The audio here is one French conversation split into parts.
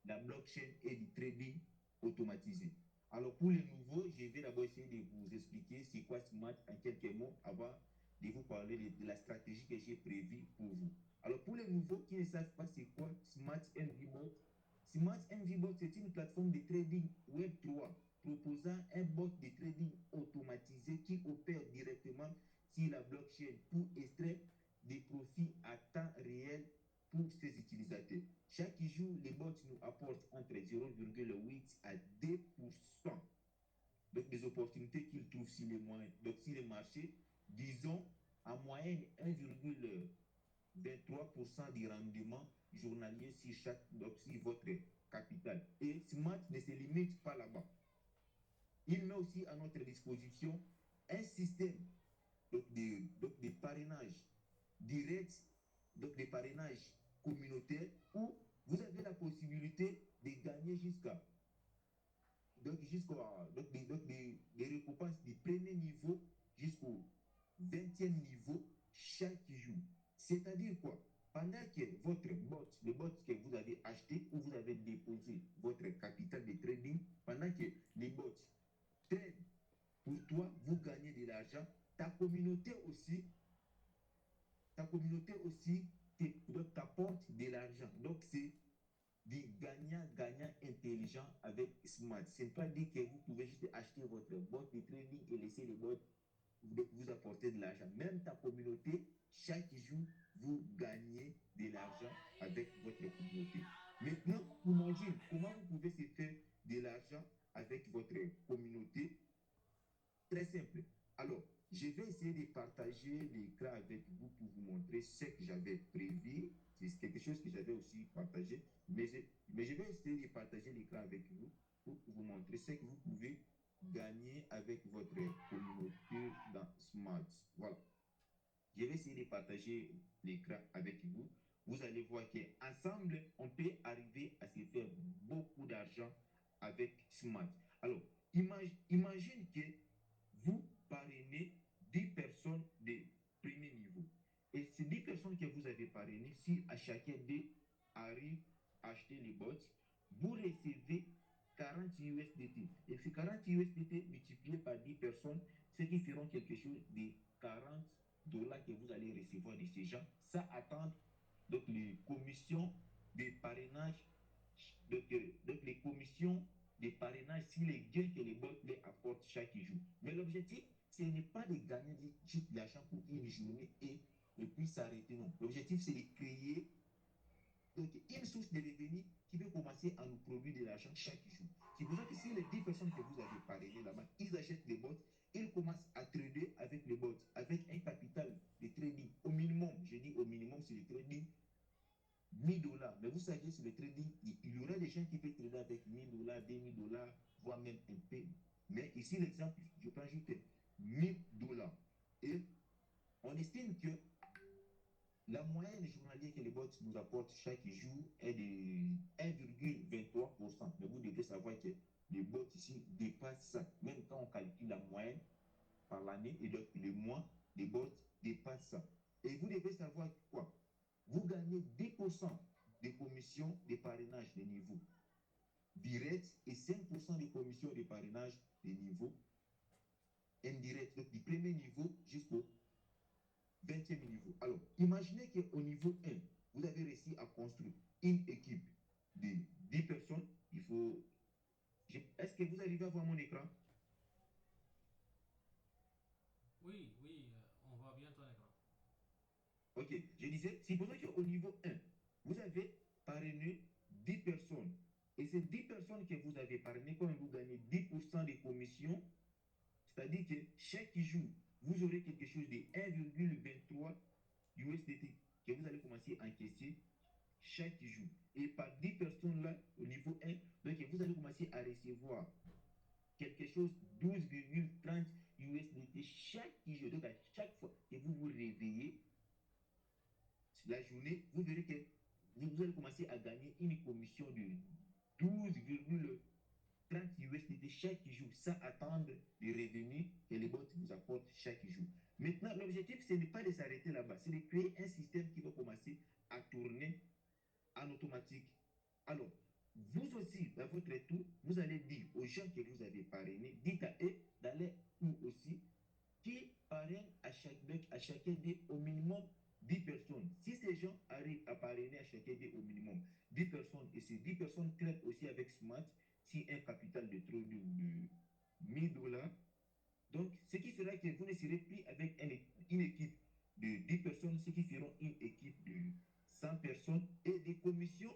la blockchain et du trading automatisé. Alors, pour les nouveaux, je vais d'abord essayer de vous expliquer c'est quoi Smart en quelques mots avant de vous parler de la stratégie que j'ai prévue pour vous. Alors, pour les nouveaux qui ne savent pas c'est quoi Smart MVBot, Smart MVBot, c'est une plateforme de trading Web3 proposant un bot de trading automatisé qui opère directement sur la blockchain pour extraire des profits à temps réel pour ses utilisateurs. Chaque jour, les bots nous apportent entre 0,8 à 2% donc des opportunités qu'ils trouvent sur les moyens, donc sur les marchés, disons en moyenne 1,23% du rendement journalier sur chaque donc sur votre capital. Et Smart ne se limite pas là-bas. Il met aussi à notre disposition un système donc de parrainage direct, donc de parrainage communautaire où vous avez la possibilité de gagner jusqu'à des récompenses du premier niveau jusqu'au 20e niveau chaque jour. C'est-à-dire quoi? Pendant que votre bot, le bot que vous avez acheté ou vous avez déposé votre capital de trading, pendant que les bots trade pour toi, vous gagnez de l'argent. Ta communauté aussi t'apporte de l'argent. Donc, c'est du gagnant-gagnant intelligent avec Smart. Ce n'est pas dire que vous pouvez juste acheter votre bot de trading et laisser les bots vous apporter de l'argent. Même ta communauté, chaque jour, vous gagnez de l'argent avec votre communauté. Maintenant, imagine comment vous pouvez se faire de l'argent avec votre communauté. Très simple. Alors, je vais essayer de partager l'écran avec vous pour vous montrer ce que j'avais prévu. C'est quelque chose que j'avais aussi partagé, mais je vais essayer de partager l'écran avec vous pour vous montrer ce que vous pouvez gagner avec votre communauté dans Smart. Voilà. Je vais essayer de partager l'écran avec vous. Vous allez voir qu'ensemble, on peut arriver à se faire beaucoup d'argent avec Smart. Alors, imagine que vous parrainez 10 personnes de premier niveau. Et ces 10 personnes que vous avez parrainées, si à chacun d'eux arrive à acheter les bots, vous recevez 40 USDT. Et ces 40 USDT multipliés par 10 personnes, ce qui feront quelque chose de 40 dollars que vous allez recevoir de ces gens, ça attend donc les commissions de parrainage, donc les commissions de parrainage sur les gains que les bots les apportent chaque jour. Mais l'objectif, ce n'est pas de gagner juste de l'argent pour une journée et puis s'arrêter, non. L'objectif, c'est de créer donc une source de revenus qui peut commencer à nous produire de l'argent chaque jour. C'est pour ça que si les 10 personnes que vous avez parrainées là-bas, ils achètent des bots, ils commencent à trader avec les bots, avec un capital de trading au minimum. Je dis au minimum, c'est le trading 1000 dollars. Mais vous savez, sur le trading, il y aura des gens qui peuvent trader avec 1000 dollars, 2000 dollars, voire même un peu. Mais ici, l'exemple, je peux ajouter 1000 dollars. Et on estime que la moyenne journalière que les bots nous apportent chaque jour est de 1,23%. Mais vous devez savoir que les bots ici dépassent ça. Même quand on calcule la moyenne par l'année et donc le mois, les bots dépassent ça. Et vous devez savoir quoi? Vous gagnez 10% de commissions de parrainage de niveau direct et 5% de commissions de parrainage de niveau indirect. Donc du premier niveau jusqu'au 20e niveau. Alors, imaginez qu'au niveau 1, vous avez réussi à construire une équipe de 10 personnes. Il faut. Est-ce que vous arrivez à voir mon écran? Oui, oui, on voit bien ton écran. Ok, je disais, supposons qu'au niveau 1, vous avez parrainé 10 personnes. Et ces 10 personnes que vous avez parrainées, quand vous gagnez 10% de commission, c'est-à-dire que chaque jour, vous aurez quelque chose de 1,23 USDT que vous allez commencer à encaisser chaque jour. Et par 10 personnes là, au niveau 1, donc vous allez commencer à recevoir quelque chose 12,30 USDT chaque jour. Donc à chaque fois que vous vous réveillez, la journée, vous verrez que vous allez commencer à gagner une commission de 12,30 USDT chaque jour, sans attendre les revenus que les bots vous apportent chaque jour. Maintenant, l'objectif, ce n'est pas de s'arrêter là-bas, c'est de créer un système qui va commencer à tourner en automatique. Alors, vous aussi, à votre tour, vous allez dire aux gens que vous avez parrainés, dites à eux d'aller où aussi, qui parrainent à chacun d'eux au minimum 10 personnes. Si ces gens arrivent à parrainer à chacun d'eux au minimum 10 personnes, et ces 10 personnes traitent aussi avec Smart, si un capital de trop de 1000 $, donc ce qui fera que vous ne serez plus avec une équipe de 10 personnes, ceux qui feront une équipe de 100 personnes et des commissions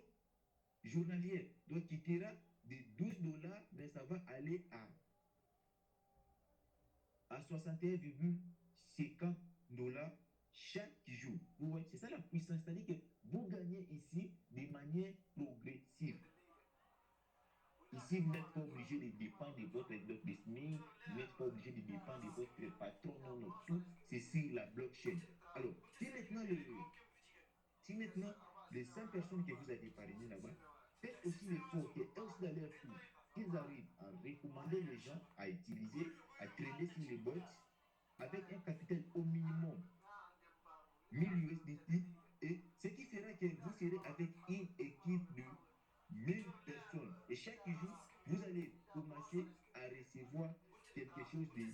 journalières. Donc, qui ira de 12 $, mais ça va aller à 61,50 $ chaque jour. Vous voyez, c'est ça la puissance. C'est-à-dire que vous gagnez ici de manière progressive. Ici, vous n'êtes pas obligé de dépendre de votre SMIC, vous n'êtes pas obligé de dépendre de votre patron, non, non, tout, c'est sur la blockchain. Alors, si maintenant les 100 personnes que vous avez parrainées là-bas, faites aussi l'effort qu'eux aussi dans leur tour, qu'ils arrivent à recommander les gens à utiliser, à trader sur les bots avec un capital au minimum 1000 USDT, et ce qui fera que vous serez avec une équipe de 1000 personnes. Et chaque jour, vous allez commencer à recevoir quelque chose de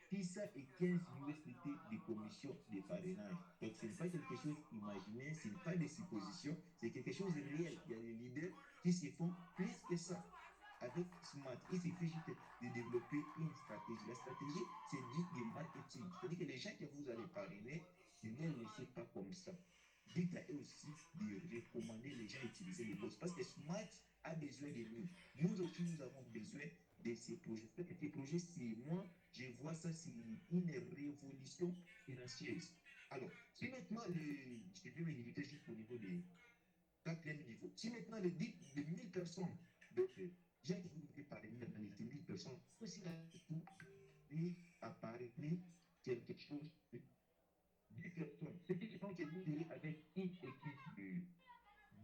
615 USDT de commission de parrainage. Donc, ce n'est pas quelque chose imaginé, ce n'est pas des suppositions, c'est quelque chose de réel. Il y a des leaders qui se font plus que ça. Avec Smart, il suffit juste de développer une stratégie. La stratégie, c'est juste du marketing. C'est-à-dire que les gens que vous allez parrainer, ne les laissez pas comme ça. Dites à eux aussi de recommander les gens à utiliser les bots. Parce que Smart a besoin de nous. Nous aussi, nous avons besoin de ces projets. Ces projets, c'est moi, je vois ça, c'est une révolution financière. Alors, si maintenant, je vais me limiter juste au niveau des quatrième niveau, si maintenant les 1000 personnes, donc, j'ai que vous devez parrainer dans les 1000 personnes, aussi là, vous à parrainer quelque chose de 10 personnes. Ce qui font que vous irez avec une équipe de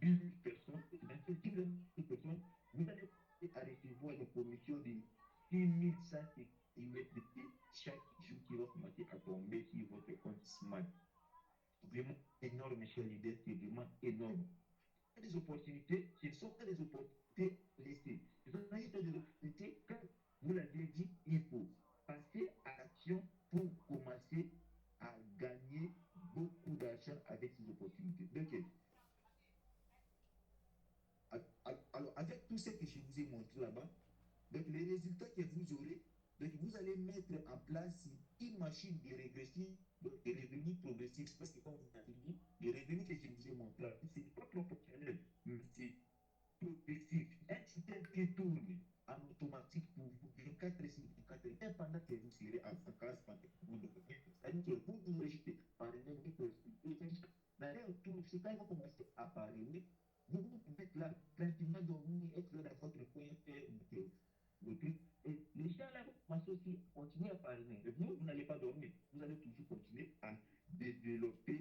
10 000 personnes, dans cette équipe de 1000 personnes, vous allez à recevoir une commission de 6100 USDT chaque jour qui va commencer à tomber sur votre compte Smart. Vraiment énorme, cher leader, c'est vraiment énorme. Des opportunités, ce ne sont pas des opportunités laissées. Ce sont juste des opportunités, comme vous l'avez dit, il faut passer à l'action pour commencer à gagner beaucoup d'argent avec ces opportunités. Donc, alors, avec tout ce que je vous ai montré là-bas, donc les résultats que vous aurez, donc vous allez mettre en place une machine de régression, donc de revenus progressifs, parce que comme vous l'avez dit, les revenus que je vous ai montrés, ce n'est pas proportionnel, mais c'est progressif. Un système qui tourne en automatique pour vous 24 sur 24, même pendant que vous serez en vacances, pendant que vous dormez, c'est-à-dire que vous devez juste parrainer une personne. D'ailleurs, c'est quand vous commencez à parrainer, vous pouvez être là, tranquillement dormir, être là dans votre coin, faire vos trucs. Et les gens là vont commencer aussi à continuer à parrainer. Et vous n'allez pas dormir, vous allez toujours continuer à développer